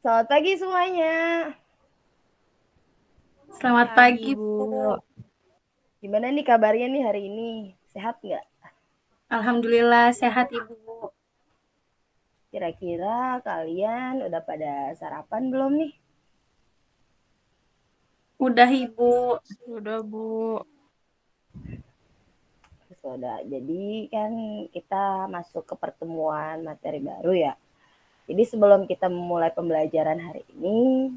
Selamat pagi semuanya. Selamat Pagi, pagi, Bu. Bu. Gimana nih kabarnya nih hari ini? Sehat nggak? Alhamdulillah sehat, Ibu. Kira-kira kalian udah pada sarapan belum nih? Udah, Ibu. Udah, Bu. Sudah. Jadi kan kita masuk ke pertemuan materi baru ya. Jadi sebelum kita memulai pembelajaran hari ini,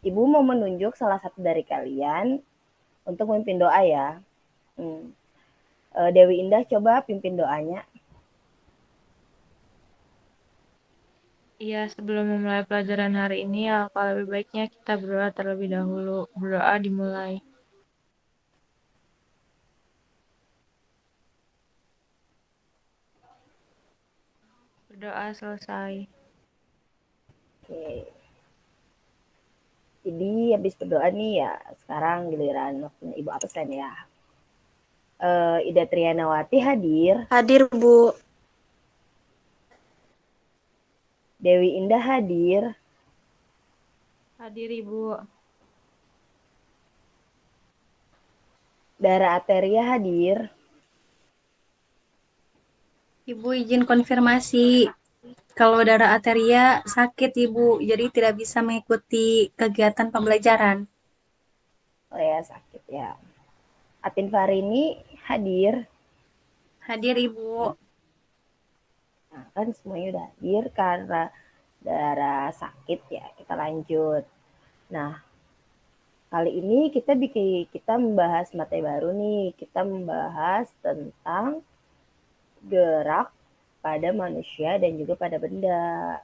Ibu mau menunjuk salah satu dari kalian untuk memimpin doa ya. Dewi Indah coba pimpin doanya. Iya, sebelum memulai pelajaran hari ini, alangkah lebih baiknya kita berdoa terlebih dahulu. Berdoa dimulai. Berdoa selesai. Oke. Jadi habis berdoa nih ya, sekarang giliran waktunya Ibu absen ya. Ida Trianawati hadir. Hadir, Bu. Dewi Indah hadir. Hadir, Ibu. Dara Ateria hadir. Ibu izin konfirmasi. Kalau darah arteria sakit, Ibu, jadi tidak bisa mengikuti kegiatan pembelajaran. Oh ya, sakit ya. Atin Farini hadir. Hadir, Ibu. Nah, kan semuanya udah hadir karena Dara sakit ya. Kita lanjut. Nah, kali ini kita membahas materi baru nih. Kita membahas tentang gerak pada manusia dan juga pada benda.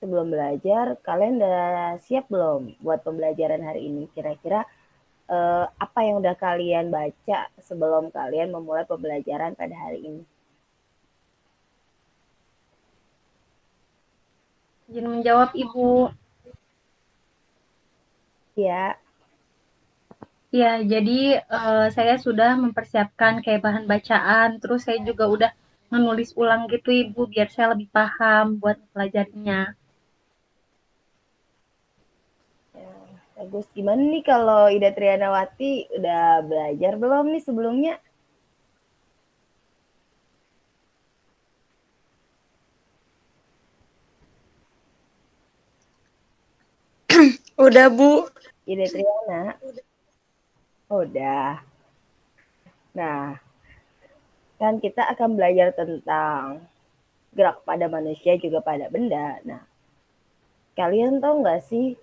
Sebelum belajar, kalian udah siap belum buat pembelajaran hari ini? Kira-kira apa yang udah kalian baca sebelum kalian memulai pembelajaran pada hari ini? Izin menjawab, Ibu. Ya, Ya, jadi saya sudah mempersiapkan kayak bahan bacaan, terus saya juga udah menulis ulang gitu, Ibu, biar saya lebih paham buat pelajarinya. bagus. Gimana nih kalau Ida Trianawati udah belajar belum nih sebelumnya? Udah, Bu. Ida Triana? Oh, udah. Nah, kan kita akan belajar tentang gerak pada manusia juga pada benda. Nah, kalian tahu nggak sih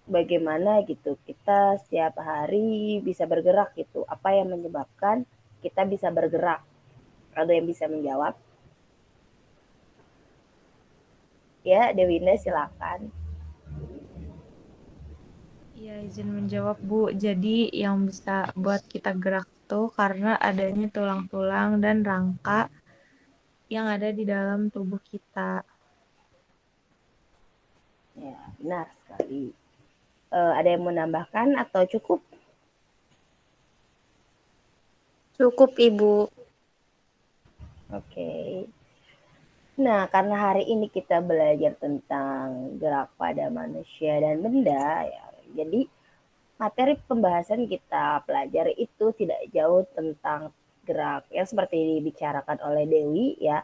bagaimana gitu kita setiap hari bisa bergerak gitu? Apa yang menyebabkan kita bisa bergerak? Ada yang bisa menjawab? Ya, Dewinda silakan. Iya, izin menjawab, Bu. Jadi, yang bisa buat kita gerak tuh karena adanya tulang-tulang dan rangka yang ada di dalam tubuh kita. Ya, benar sekali. Ada yang menambahkan atau cukup? Cukup, Ibu. Oke. Nah, karena hari ini kita belajar tentang gerak pada manusia dan benda, ya, jadi materi pembahasan kita pelajari itu tidak jauh tentang gerak yang seperti dibicarakan oleh Dewi ya,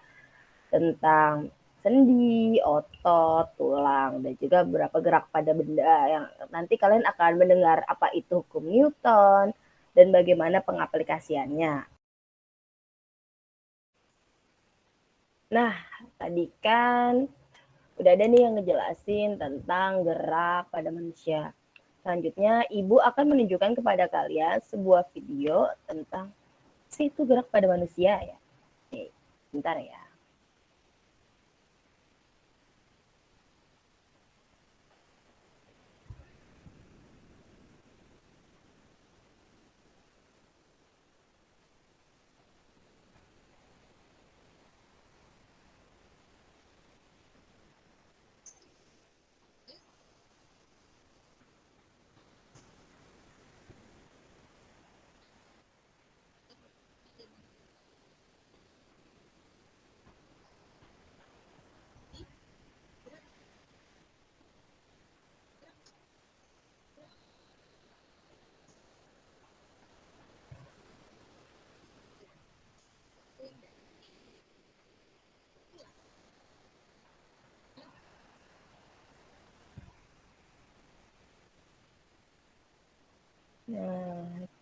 tentang sendi, otot, tulang, dan juga beberapa gerak pada benda yang nanti kalian akan mendengar apa itu hukum Newton dan bagaimana pengaplikasiannya. Nah, tadi kan udah ada nih yang ngejelasin tentang gerak pada manusia. Selanjutnya, Ibu akan menunjukkan kepada kalian sebuah video tentang situ gerak pada manusia ya. Oke, bentar ya.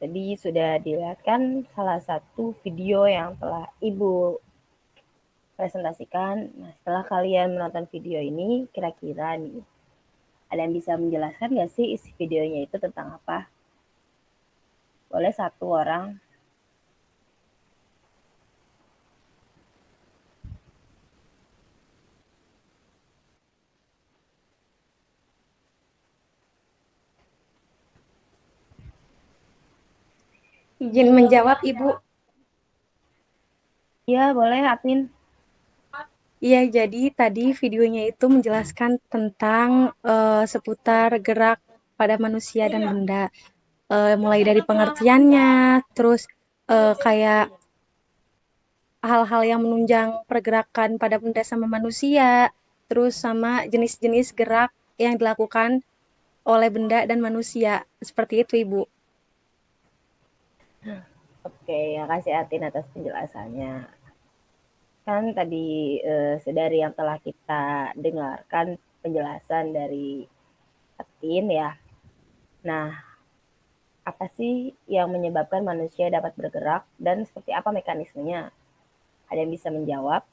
Tadi sudah dilihat kan salah satu video yang telah Ibu presentasikan. Nah, setelah kalian menonton video ini, kira-kira nih, ada yang bisa menjelaskan nggak sih isi videonya itu tentang apa? Boleh satu orang? Izin menjawab, Ibu. Iya, boleh, Atin. Iya, jadi tadi videonya itu menjelaskan tentang seputar gerak pada manusia dan benda. Mulai dari pengertiannya, terus kayak hal-hal yang menunjang pergerakan pada benda sama manusia, terus sama jenis-jenis gerak yang dilakukan oleh benda dan manusia. Seperti itu, Ibu. Oke, ya kasih Atin atas penjelasannya. Kan tadi dari yang telah kita dengarkan penjelasan dari Atin ya. Nah, apa sih yang menyebabkan manusia dapat bergerak dan seperti apa mekanismenya? Ada yang bisa menjawab?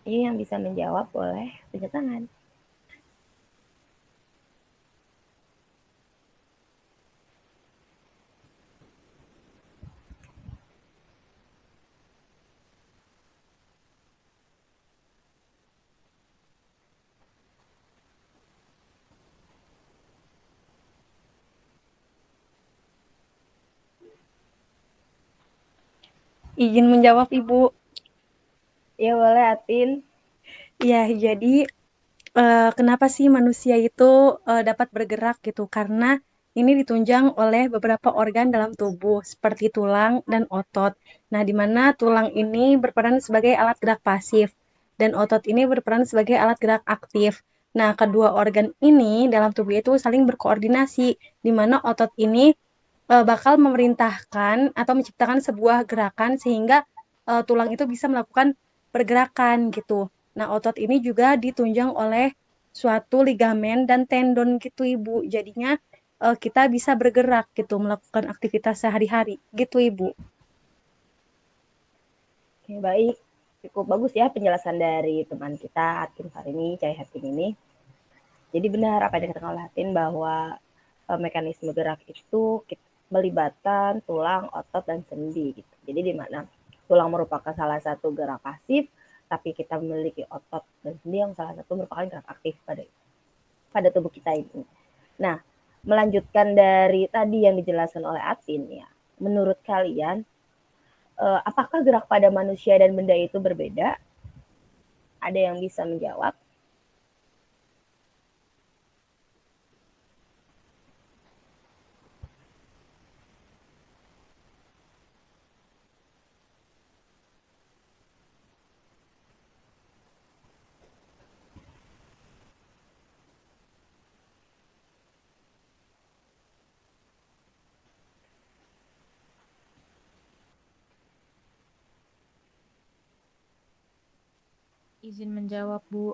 Ini yang bisa menjawab boleh tunjuk tangan. Izin menjawab, Ibu. Ya boleh Atin. Ya, jadi kenapa sih manusia itu dapat bergerak gitu? Karena ini ditunjang oleh beberapa organ dalam tubuh seperti tulang dan otot. Nah, di mana tulang ini berperan sebagai alat gerak pasif dan otot ini berperan sebagai alat gerak aktif. Nah, kedua organ ini dalam tubuh itu saling berkoordinasi, di mana otot ini bakal memerintahkan atau menciptakan sebuah gerakan sehingga tulang itu bisa melakukan pergerakan gitu. Nah, otot ini juga ditunjang oleh suatu ligamen dan tendon gitu, Ibu. Jadinya kita bisa bergerak gitu, melakukan aktivitas sehari-hari gitu, Ibu. Oke, baik. Cukup bagus ya penjelasan dari teman kita Atin Farini, Cahaya Hatin ini. Jadi benar apa yang dikatakan oleh Hatin bahwa mekanisme gerak itu melibatkan tulang, otot, dan sendi. Gitu. Jadi di mana tulang merupakan salah satu gerak pasif, tapi kita memiliki otot dan sendi yang salah satu merupakan gerak aktif pada tubuh kita ini. Nah, melanjutkan dari tadi yang dijelaskan oleh Atin ya, menurut kalian apakah gerak pada manusia dan benda itu berbeda? Ada yang bisa menjawab? Izin menjawab, Bu.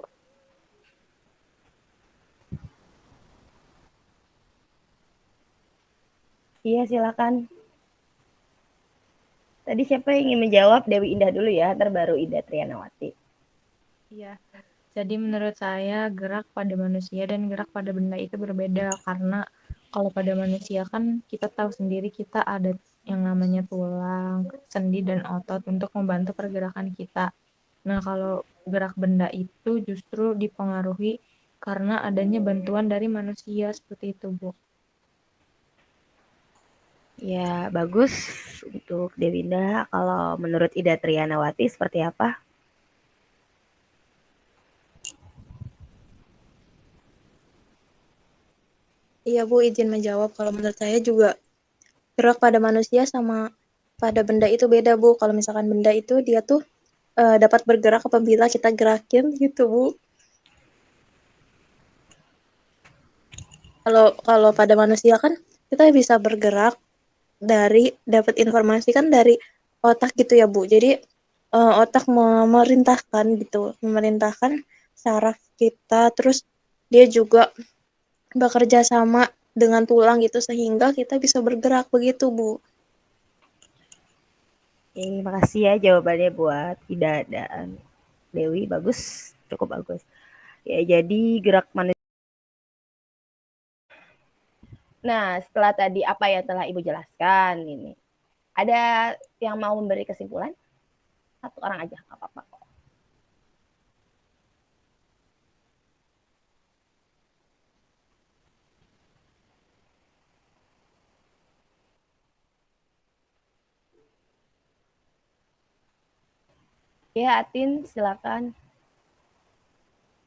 Iya, silakan. Tadi siapa yang ingin menjawab? Dewi Indah dulu ya, ntar baru Ida Trianawati. Iya. Jadi menurut saya gerak pada manusia dan gerak pada benda itu berbeda karena kalau pada manusia kan kita tahu sendiri kita ada yang namanya tulang, sendi dan otot untuk membantu pergerakan kita. Nah, kalau gerak benda itu justru dipengaruhi karena adanya bantuan dari manusia seperti itu, Bu. Ya, bagus untuk Dewi Indah. Kalau menurut Ida Trianawati seperti apa? Iya Bu, izin menjawab. Kalau menurut saya juga gerak pada manusia sama pada benda itu beda Bu. Kalau misalkan benda itu dia tuh dapat bergerak apabila kita gerakin gitu Bu. Kalau pada manusia kan kita bisa bergerak dari dapat informasi kan dari otak gitu ya Bu. Jadi otak memerintahkan gitu, memerintahkan saraf kita, terus dia juga bekerja sama dengan tulang gitu sehingga kita bisa bergerak begitu, Bu. Makasih ya jawabannya buat Ida dan Dewi, bagus, cukup bagus. Ya, jadi gerak manusia. Nah, setelah tadi apa yang telah Ibu jelaskan ini, ada yang mau memberi kesimpulan? Satu orang aja, nggak apa-apa. Ya, Atin, silakan.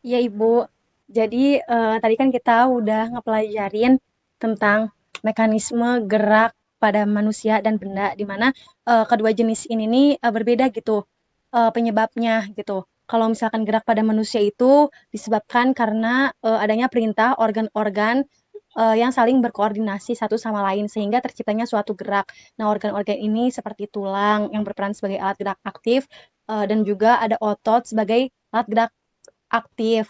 Ya Ibu, jadi tadi kan kita udah ngepelajarin tentang mekanisme gerak pada manusia dan benda, di mana kedua jenis ini nih berbeda gitu penyebabnya gitu. Kalau misalkan gerak pada manusia itu disebabkan karena adanya perintah organ-organ yang saling berkoordinasi satu sama lain sehingga terciptanya suatu gerak. Nah, organ-organ ini seperti tulang yang berperan sebagai alat gerak aktif dan juga ada otot sebagai alat gerak aktif.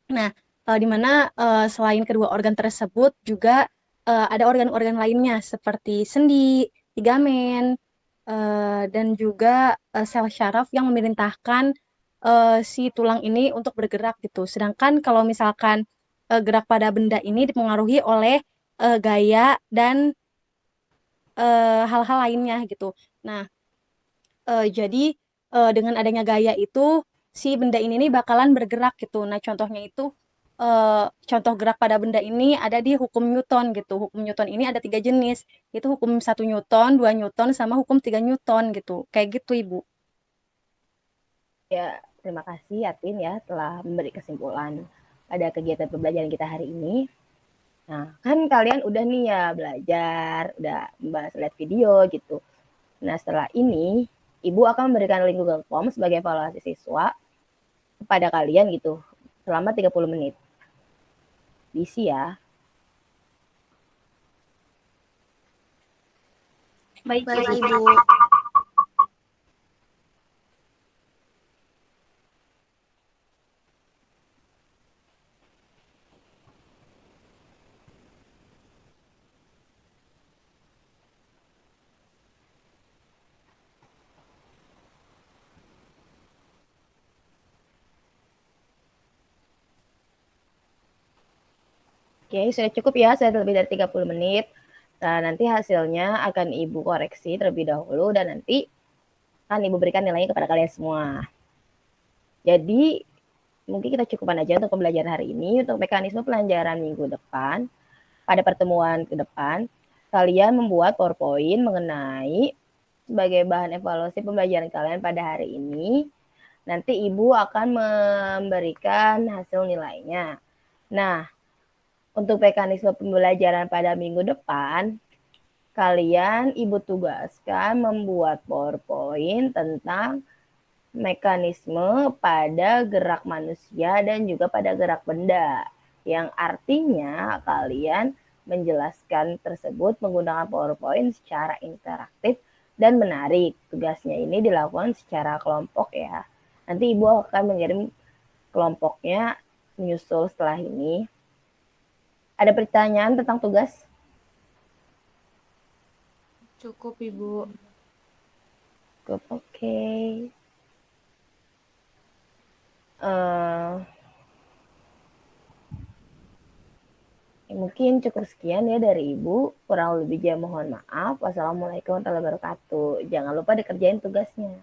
Nah, di mana selain kedua organ tersebut juga ada organ-organ lainnya seperti sendi, ligamen, dan juga sel syaraf yang memerintahkan si tulang ini untuk bergerak gitu. Sedangkan kalau misalkan gerak pada benda ini dipengaruhi oleh gaya dan hal-hal lainnya gitu. Nah, jadi dengan adanya gaya itu si benda ini nih bakalan bergerak gitu. Nah, contohnya itu contoh gerak pada benda ini ada di hukum Newton gitu. Hukum Newton ini ada 3 jenis. Itu hukum 1 Newton, 2 Newton, sama hukum 3 Newton gitu. Kayak gitu, Ibu. Ya, terima kasih Atin ya telah memberi kesimpulan pada kegiatan pembelajaran kita hari ini. Nah, kan kalian udah nih ya belajar, udah membahas lihat video gitu. Nah, setelah ini Ibu akan memberikan link Google Form sebagai evaluasi siswa kepada kalian gitu selama 30 menit. Diisi ya. Baik, Ibu. Oke, sudah cukup ya, sudah lebih dari 30 menit. Nah, nanti hasilnya akan Ibu koreksi terlebih dahulu dan nanti akan Ibu berikan nilainya kepada kalian semua. Jadi, mungkin kita cukupkan aja untuk pembelajaran hari ini. Untuk mekanisme pelajaran minggu depan, pada pertemuan ke depan, kalian membuat PowerPoint mengenai sebagai bahan evaluasi pembelajaran kalian pada hari ini. Nanti Ibu akan memberikan hasil nilainya. Nah, untuk mekanisme pembelajaran pada minggu depan, kalian Ibu tugaskan membuat PowerPoint tentang mekanisme pada gerak manusia dan juga pada gerak benda. Yang artinya kalian menjelaskan tersebut menggunakan PowerPoint secara interaktif dan menarik. Tugasnya ini dilakukan secara kelompok ya. Nanti Ibu akan mengirim kelompoknya menyusul setelah ini. Ada pertanyaan tentang tugas? Cukup, Ibu. Cukup, oke. Mungkin cukup sekian ya dari Ibu. Kurang lebihnya mohon maaf. Wassalamualaikum warahmatullahi wabarakatuh. Jangan lupa dikerjain tugasnya.